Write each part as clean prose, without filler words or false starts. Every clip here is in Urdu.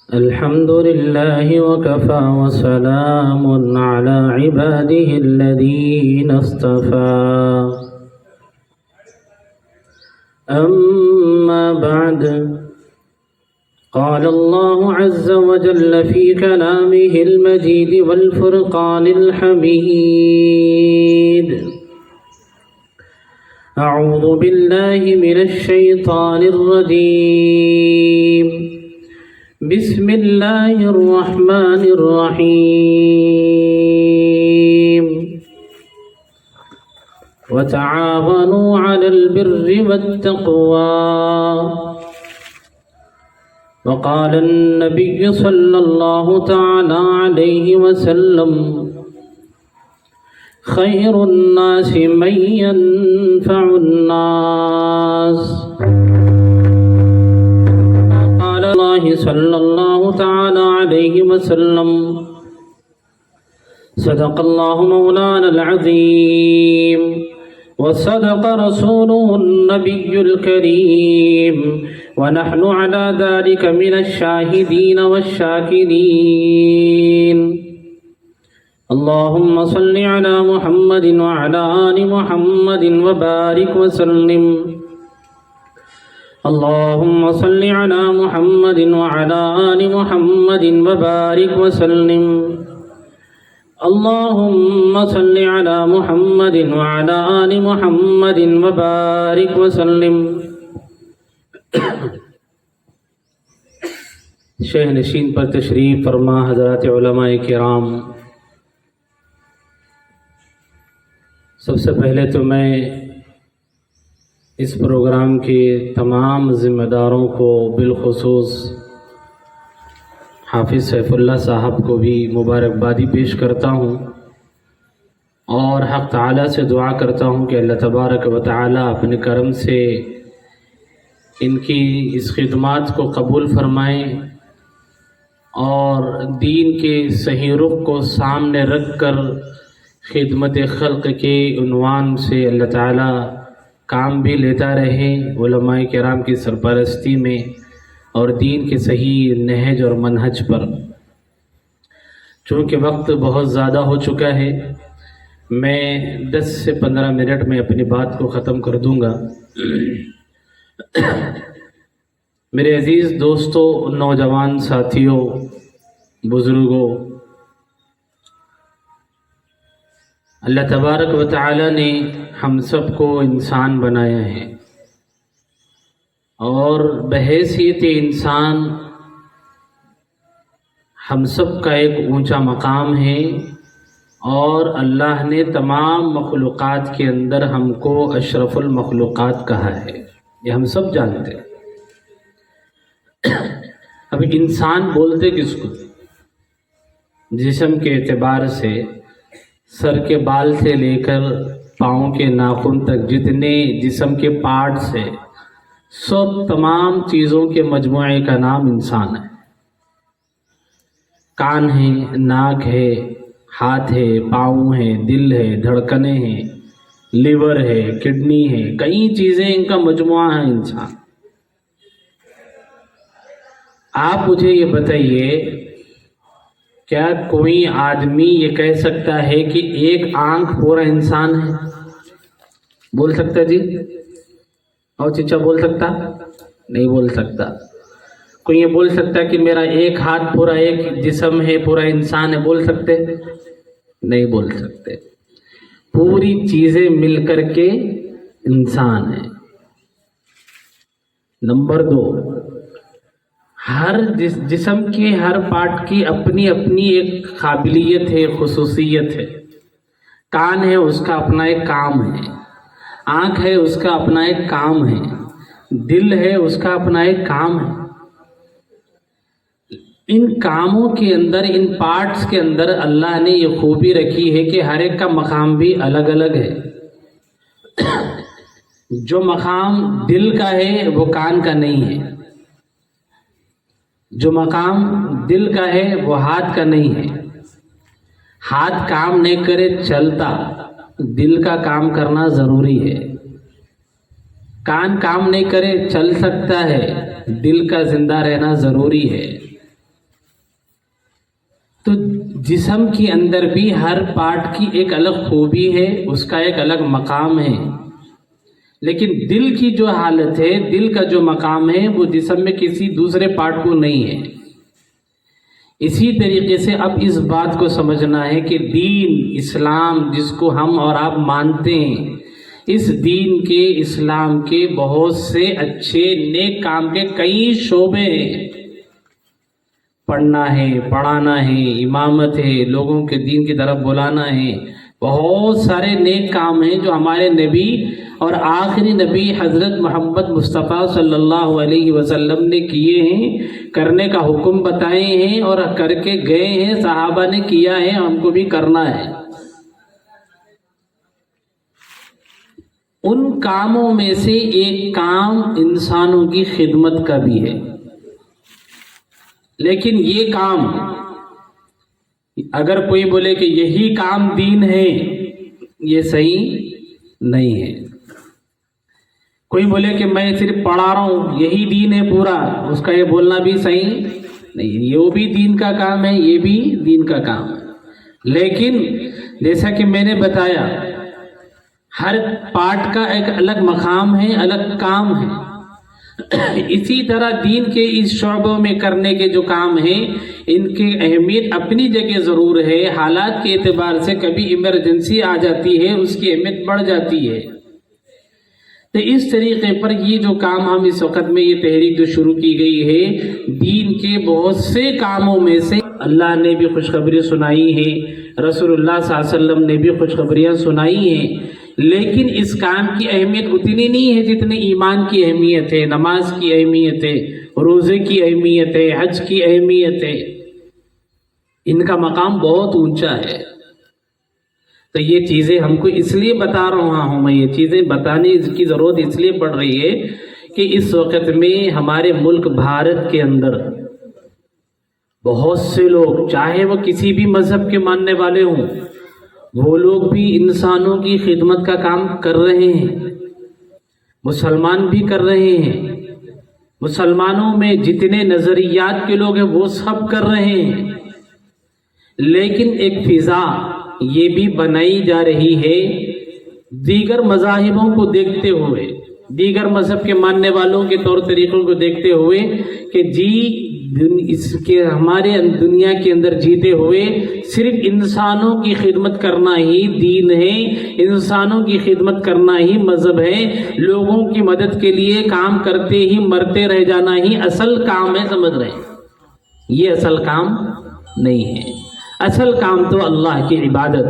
الحمد لله وكفى وسلام على عباده الذين اصطفى أما بعد قال الله عز وجل في كلامه المجيد والفرقان الحميد أعوذ بالله من الشيطان الرجيم بسم الله الرحمن الرحيم وتعاونوا على البر والتقوى وقال النبي صلى الله تعالى عليه وسلم خير الناس من ينفع الناس قال الله صلى الله تعالى عليه وسلم صدق الله مولانا العظيم وصدق رسوله النبي الكريم ونحن على ذلك من الشاهدين والشاكرين اللهم صل على محمد وعلى آل محمد وبارك وسلم اللهم صل على محمد وعلى آل محمد وبارك وسلم اللهم صل على محمد وعلى آل محمد وبارك وسلم شہ نشین پر تشریف فرما حضرات علماء کرام، سب سے پہلے تو میں اس پروگرام کے تمام ذمہ داروں کو بالخصوص حافظ سیف اللہ صاحب کو بھی مبارکبادی پیش کرتا ہوں اور حق تعالیٰ سے دعا کرتا ہوں کہ اللہ تبارک و تعالیٰ اپنے کرم سے ان کی اس خدمات کو قبول فرمائیں اور دین کے صحیح رخ کو سامنے رکھ کر خدمت خلق کے عنوان سے اللہ تعالیٰ کام بھی لیتا رہے علماء کرام کی سرپرستی میں اور دین کے صحیح نہج اور منہج پر۔ چونکہ وقت بہت زیادہ ہو چکا ہے، میں 10 سے 15 منٹ میں اپنی بات کو ختم کر دوں گا۔ میرے عزیز دوستو، نوجوان ساتھیوں، بزرگوں، اللہ تبارک و تعالی نے ہم سب کو انسان بنایا ہے اور بحیثیت انسان ہم سب کا ایک اونچا مقام ہے، اور اللہ نے تمام مخلوقات کے اندر ہم کو اشرف المخلوقات کہا ہے، یہ ہم سب جانتے ہیں۔ اب انسان بولتے کس کو؟ جسم کے اعتبار سے سر کے بال سے لے کر پاؤں کے ناخن تک جتنے جسم کے پارٹس ہیں، سب تمام چیزوں کے مجموعے کا نام انسان ہے۔ کان ہے، ناک ہے، ہاتھ ہے، پاؤں ہے، دل ہے، دھڑکنیں ہیں، لیور ہے، کڈنی ہے، کئی چیزیں ان کا مجموعہ ہے انسان۔ آپ مجھے یہ بتائیے، کیا کوئی آدمی یہ کہہ سکتا ہے کہ ایک آنکھ پورا انسان ہے؟ بول سکتا جی؟ اور چچا بول سکتا؟ نہیں بول سکتا۔ کوئی یہ بول سکتا کہ میرا ایک ہاتھ پورا ایک جسم ہے، پورا انسان ہے؟ بول سکتے؟ نہیں بول سکتے۔ پوری چیزیں مل کر کے انسان ہے۔ نمبر 2، ہر جسم کے ہر پارٹ کی اپنی اپنی ایک قابلیت ہے، خصوصیت ہے۔ کان ہے، اس کا اپنا ایک کام ہے۔ آنکھ ہے، اس کا اپنا ایک کام ہے۔ دل ہے، اس کا اپنا ایک کام ہے۔ ان کاموں کے اندر، ان پارٹس کے اندر اللہ نے یہ خوبی رکھی ہے کہ ہر ایک کا مقام بھی الگ الگ ہے۔ جو مقام دل کا ہے وہ کان کا نہیں ہے، جو مقام دل کا ہے وہ ہاتھ کا نہیں ہے۔ ہاتھ کام نہیں کرے چلتا، دل کا کام کرنا ضروری ہے۔ کان کام نہیں کرے چل سکتا ہے، دل کا زندہ رہنا ضروری ہے۔ تو جسم کے اندر بھی ہر پارٹ کی ایک الگ خوبی ہے، اس کا ایک الگ مقام ہے، لیکن دل کی جو حالت ہے، دل کا جو مقام ہے، وہ جسم میں کسی دوسرے پارٹ کو نہیں ہے۔ اسی طریقے سے اب اس بات کو سمجھنا ہے کہ دین اسلام جس کو ہم اور آپ مانتے ہیں، اس دین کے اسلام کے بہت سے اچھے نیک کام کے کئی شعبے ہیں۔ پڑھنا ہے، پڑھانا ہے، امامت ہے، لوگوں کے دین کی طرف بلانا ہے، بہت سارے نیک کام ہیں جو ہمارے نبی اور آخری نبی حضرت محمد مصطفیٰ صلی اللہ علیہ وسلم نے کیے ہیں، کرنے کا حکم بتائے ہیں اور کر کے گئے ہیں، صحابہ نے کیا ہے، ہم کو بھی کرنا ہے۔ ان کاموں میں سے ایک کام انسانوں کی خدمت کا بھی ہے، لیکن یہ کام اگر کوئی بولے کہ یہی کام دین ہے، یہ صحیح نہیں ہے۔ کوئی بولے کہ میں صرف پڑھا رہا ہوں، یہی دین ہے پورا، اس کا یہ بولنا بھی صحیح نہیں، یہ بھی دین کا کام ہے، یہ بھی دین کا کام ہے، لیکن جیسا کہ میں نے بتایا ہر پارٹ کا ایک الگ مقام ہے، الگ کام ہے۔ اسی طرح دین کے اس شعبوں میں کرنے کے جو کام ہیں، ان کی اہمیت اپنی جگہ ضرور ہے، حالات کے اعتبار سے کبھی ایمرجنسی آ جاتی ہے، اس کی اہمیت بڑھ جاتی ہے۔ تو اس طریقے پر یہ جو کام ہم اس وقت میں، یہ تحریک جو شروع کی گئی ہے، دین کے بہت سے کاموں میں سے اللہ نے بھی خوشخبری سنائی ہے، رسول اللہ صلی اللہ علیہ وسلم نے بھی خوشخبریاں سنائی ہیں، لیکن اس کام کی اہمیت اتنی نہیں ہے جتنی ایمان کی اہمیت ہے، نماز کی اہمیت ہے، روزے کی اہمیت ہے، حج کی اہمیت ہے۔ ان کا مقام بہت اونچا ہے۔ تو یہ چیزیں ہم کو اس لیے بتا رہا ہوں، میں یہ چیزیں بتانے کی ضرورت اس لیے پڑ رہی ہے کہ اس وقت میں ہمارے ملک بھارت کے اندر بہت سے لوگ، چاہے وہ کسی بھی مذہب کے ماننے والے ہوں، وہ لوگ بھی انسانوں کی خدمت کا کام کر رہے ہیں، مسلمان بھی کر رہے ہیں، مسلمانوں میں جتنے نظریات کے لوگ ہیں وہ سب کر رہے ہیں، لیکن ایک فضا یہ بھی بنائی جا رہی ہے دیگر مذاہبوں کو دیکھتے ہوئے، دیگر مذہب کے ماننے والوں کے طور طریقوں کو دیکھتے ہوئے کہ جی اس کے ہمارے دنیا کے اندر جیتے ہوئے صرف انسانوں کی خدمت کرنا ہی دین ہے، انسانوں کی خدمت کرنا ہی مذہب ہے، لوگوں کی مدد کے لیے کام کرتے ہی مرتے رہ جانا ہی اصل کام ہے، سمجھ رہے ہیں؟ یہ اصل کام نہیں ہے۔ اصل کام تو اللہ کی عبادت،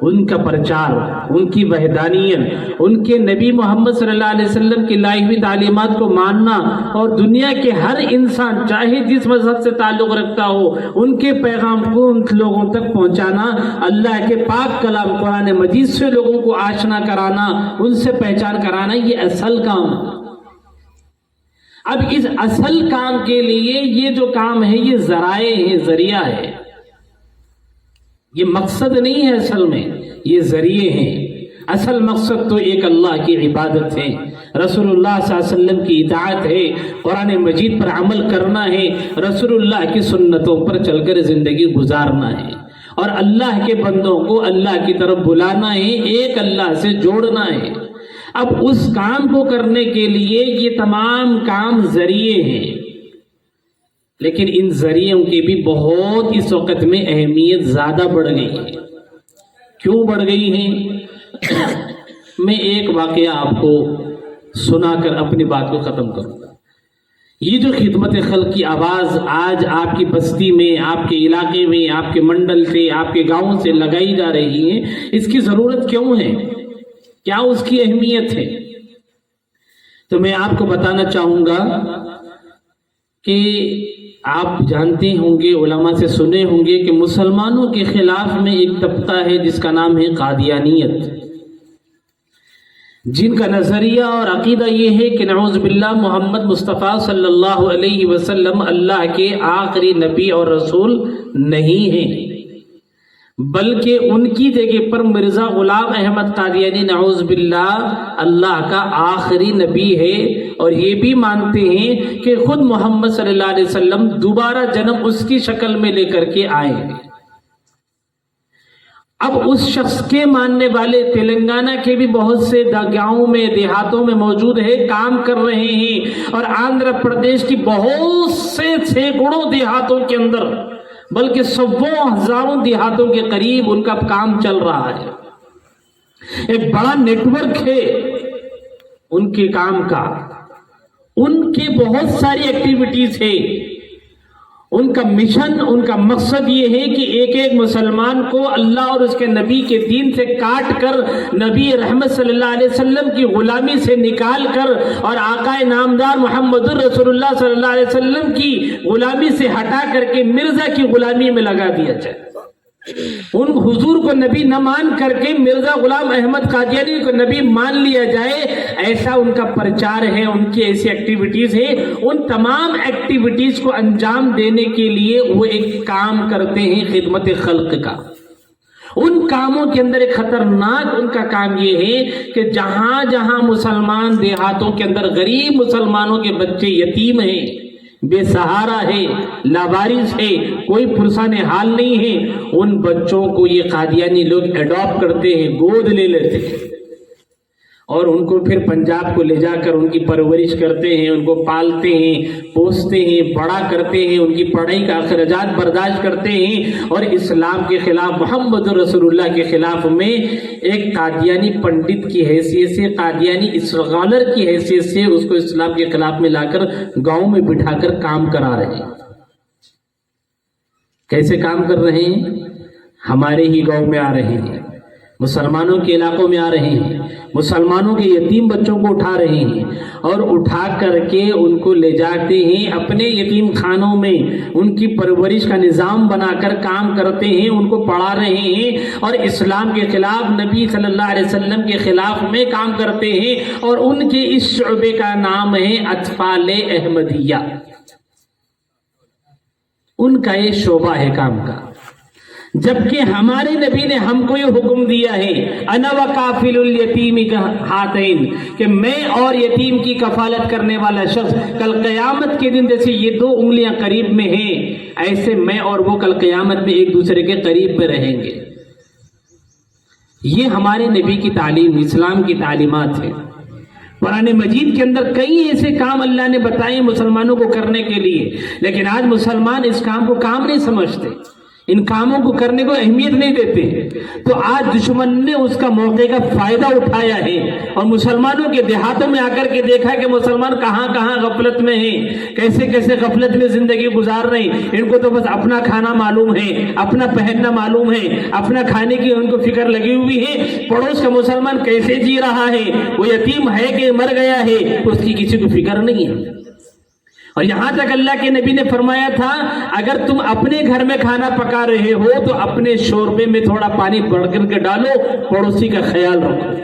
ان کا پرچار، ان کی وحدانیت، ان کے نبی محمد صلی اللہ علیہ وسلم کی لائی ہوئی تعلیمات کو ماننا، اور دنیا کے ہر انسان چاہے جس مذہب سے تعلق رکھتا ہو ان کے پیغام کو ان لوگوں تک پہنچانا، اللہ کے پاک کلام قرآن مجید سے لوگوں کو آشنا کرانا، ان سے پہچان کرانا، یہ اصل کام ہے۔ اب اس اصل کام کے لیے یہ جو کام ہے یہ ذرائع ہے، ذریعہ ہے، یہ مقصد نہیں ہے، اصل میں یہ ذریعے ہیں۔ اصل مقصد تو ایک اللہ کی عبادت ہے، رسول اللہ صلی اللہ علیہ وسلم کی اطاعت ہے، قرآن مجید پر عمل کرنا ہے، رسول اللہ کی سنتوں پر چل کر زندگی گزارنا ہے، اور اللہ کے بندوں کو اللہ کی طرف بلانا ہے، ایک اللہ سے جوڑنا ہے۔ اب اس کام کو کرنے کے لیے یہ تمام کام ذریعے ہیں، لیکن ان ذریعوں کی بھی بہت اس وقت میں اہمیت زیادہ بڑھ گئی ہے۔ کیوں بڑھ گئی ہے؟ میں ایک واقعہ آپ کو سنا کر اپنی بات کو ختم کروں گا۔ یہ جو خدمت خلق کی آواز آج آپ کی بستی میں، آپ کے علاقے میں، آپ کے منڈل سے، آپ کے گاؤں سے لگائی جا رہی ہے، اس کی ضرورت کیوں ہے؟ کیا اس کی اہمیت ہے؟ تو میں آپ کو بتانا چاہوں گا کہ آپ جانتے ہوں گے، علماء سے سنے ہوں گے کہ مسلمانوں کے خلاف میں ایک طبقہ ہے جس کا نام ہے قادیانیت، جن کا نظریہ اور عقیدہ یہ ہے کہ نعوذ باللہ محمد مصطفیٰ صلی اللہ علیہ وسلم اللہ کے آخری نبی اور رسول نہیں ہیں، بلکہ ان کی جگہ پر مرزا غلام احمد قادیانی نعوذ باللہ اللہ کا آخری نبی ہے، اور یہ بھی مانتے ہیں کہ خود محمد صلی اللہ علیہ وسلم دوبارہ جنم اس کی شکل میں لے کر کے آئے ہیں۔ اب اس شخص کے ماننے والے تلنگانہ کے بھی بہت سے گاؤں میں دیہاتوں میں موجود ہے، کام کر رہے ہیں، اور آندھرا پردیش کی بہت سے سینکڑوں دیہاتوں کے اندر بلکہ سووں ہزاروں دیہاتوں کے قریب ان کا کام چل رہا ہے۔ ایک بڑا نیٹ ورک ہے ان کے کام کا، ان کے بہت ساری ایکٹیویٹیز ہے۔ ان کا مشن، ان کا مقصد یہ ہے کہ ایک ایک مسلمان کو اللہ اور اس کے نبی کے دین سے کاٹ کر، نبی رحمت صلی اللہ علیہ وسلم کی غلامی سے نکال کر، اور آقا نامدار محمد رسول اللہ صلی اللہ علیہ وسلم کی غلامی سے ہٹا کر کے مرزا کی غلامی میں لگا دیا جائے۔ ان حضور کو نبی نہ مان کر کے مرزا غلام احمد قادیانی کو نبی مان لیا جائے، ایسا ان کا پرچار ہے، ان کی ایسی ایکٹیویٹیز ہے۔ ان تمام ایکٹیویٹیز کو انجام دینے کے لیے وہ ایک کام کرتے ہیں خدمت خلق کا۔ ان کاموں کے اندر ایک خطرناک ان کا کام یہ ہے کہ جہاں جہاں مسلمان دیہاتوں کے اندر غریب مسلمانوں کے بچے یتیم ہیں، بے سہارا ہے، لاوارث ہے، کوئی پرسان حال نہیں ہے، ان بچوں کو یہ قادیانی لوگ ایڈاپٹ کرتے ہیں، گود لے لیتے ہیں، اور ان کو پھر پنجاب کو لے جا کر ان کی پرورش کرتے ہیں، ان کو پالتے ہیں، پوستے ہیں، بڑا کرتے ہیں، ان کی پڑھائی کا اخراجات برداشت کرتے ہیں، اور اسلام کے خلاف، محمد رسول اللہ کے خلاف میں ایک قادیانی پنڈت کی حیثیت سے، قادیانی اسکالر کی حیثیت سے اس کو اسلام کے خلاف میں لا کر گاؤں میں بٹھا کر کام کرا رہے ہیں۔ کیسے کام کر رہے ہیں؟ ہمارے ہی گاؤں میں آ رہے ہیں، مسلمانوں کے علاقوں میں آ رہے ہیں، مسلمانوں کے یتیم بچوں کو اٹھا رہے ہیں، اور اٹھا کر کے ان کو لے جاتے ہیں اپنے یتیم خانوں میں، ان کی پرورش کا نظام بنا کر کام کرتے ہیں، ان کو پڑھا رہے ہیں، اور اسلام کے خلاف، نبی صلی اللہ علیہ وسلم کے خلاف میں کام کرتے ہیں۔ اور ان کے اس شعبے کا نام ہے اطفال احمدیہ، ان کا یہ شعبہ ہے کام کا۔ جبکہ ہمارے نبی نے ہم کو یہ حکم دیا ہے، انا وکافل الیتیم ہاتین، کہ میں اور یتیم کی کفالت کرنے والا شخص کل قیامت کے دن جیسے یہ دو انگلیاں قریب میں ہیں، ایسے میں اور وہ کل قیامت میں ایک دوسرے کے قریب پہ رہیں گے۔ یہ ہمارے نبی کی تعلیم، اسلام کی تعلیمات ہے۔ قرآن مجید کے اندر کئی ایسے کام اللہ نے بتائے مسلمانوں کو کرنے کے لیے، لیکن آج مسلمان اس کام کو کام نہیں سمجھتے، ان کاموں کو کرنے کو اہمیت نہیں دیتے۔ تو آج دشمن نے اس کا موقع کا فائدہ اٹھایا ہے، اور مسلمانوں کے دیہاتوں میں آ کر کے دیکھا کہ مسلمان کہاں کہاں غفلت میں ہیں، کیسے کیسے غفلت میں زندگی گزار رہے ہیں۔ ان کو تو بس اپنا کھانا معلوم ہے، اپنا پہننا معلوم ہے، اپنا کھانے کی ان کو فکر لگی ہوئی ہے، پڑوس کا مسلمان کیسے جی رہا ہے، وہ یتیم ہے کہ مر گیا ہے، اس کی کسی کو فکر نہیں ہے۔ اور یہاں تک اللہ کے نبی نے فرمایا تھا، اگر تم اپنے گھر میں کھانا پکا رہے ہو تو اپنے شوربے میں تھوڑا پانی بڑھ کر کے ڈالو، پڑوسی کا خیال رکھو۔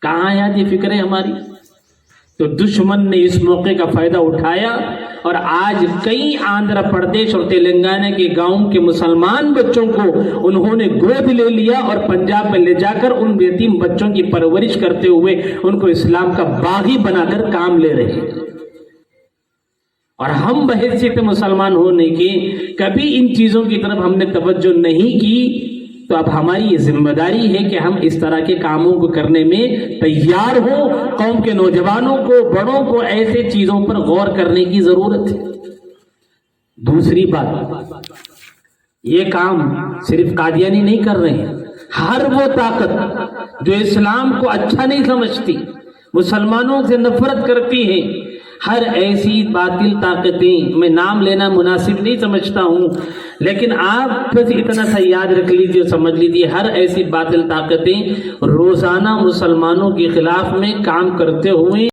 کہاں یاد یہ فکر ہے ہماری؟ تو دشمن نے اس موقع کا فائدہ اٹھایا، اور آج کئی آندھرا پردیش اور تلنگانہ کے گاؤں کے مسلمان بچوں کو انہوں نے گود لے لیا، اور پنجاب میں لے جا کر ان یتیم بچوں کی پرورش کرتے ہوئے ان کو اسلام کا باغی بنا کر کام لے رہے ہیں۔ اور ہم بحیثیت مسلمان ہونے کے کبھی ان چیزوں کی طرف ہم نے توجہ نہیں کی، تو اب ہماری یہ ذمہ داری ہے کہ ہم اس طرح کے کاموں کو کرنے میں تیار ہوں۔ قوم کے نوجوانوں کو، بڑوں کو ایسے چیزوں پر غور کرنے کی ضرورت ہے۔ دوسری بات، یہ کام صرف قادیانی نہیں کر رہے ہیں، ہر وہ طاقت جو اسلام کو اچھا نہیں سمجھتی، مسلمانوں سے نفرت کرتی ہیں، ہر ایسی باطل طاقتیں، میں نام لینا مناسب نہیں سمجھتا ہوں، لیکن آپ بس اتنا سا یاد رکھ لیجیے، سمجھ لیجیے، ہر ایسی باطل طاقتیں روزانہ مسلمانوں کے خلاف میں کام کرتے ہوئے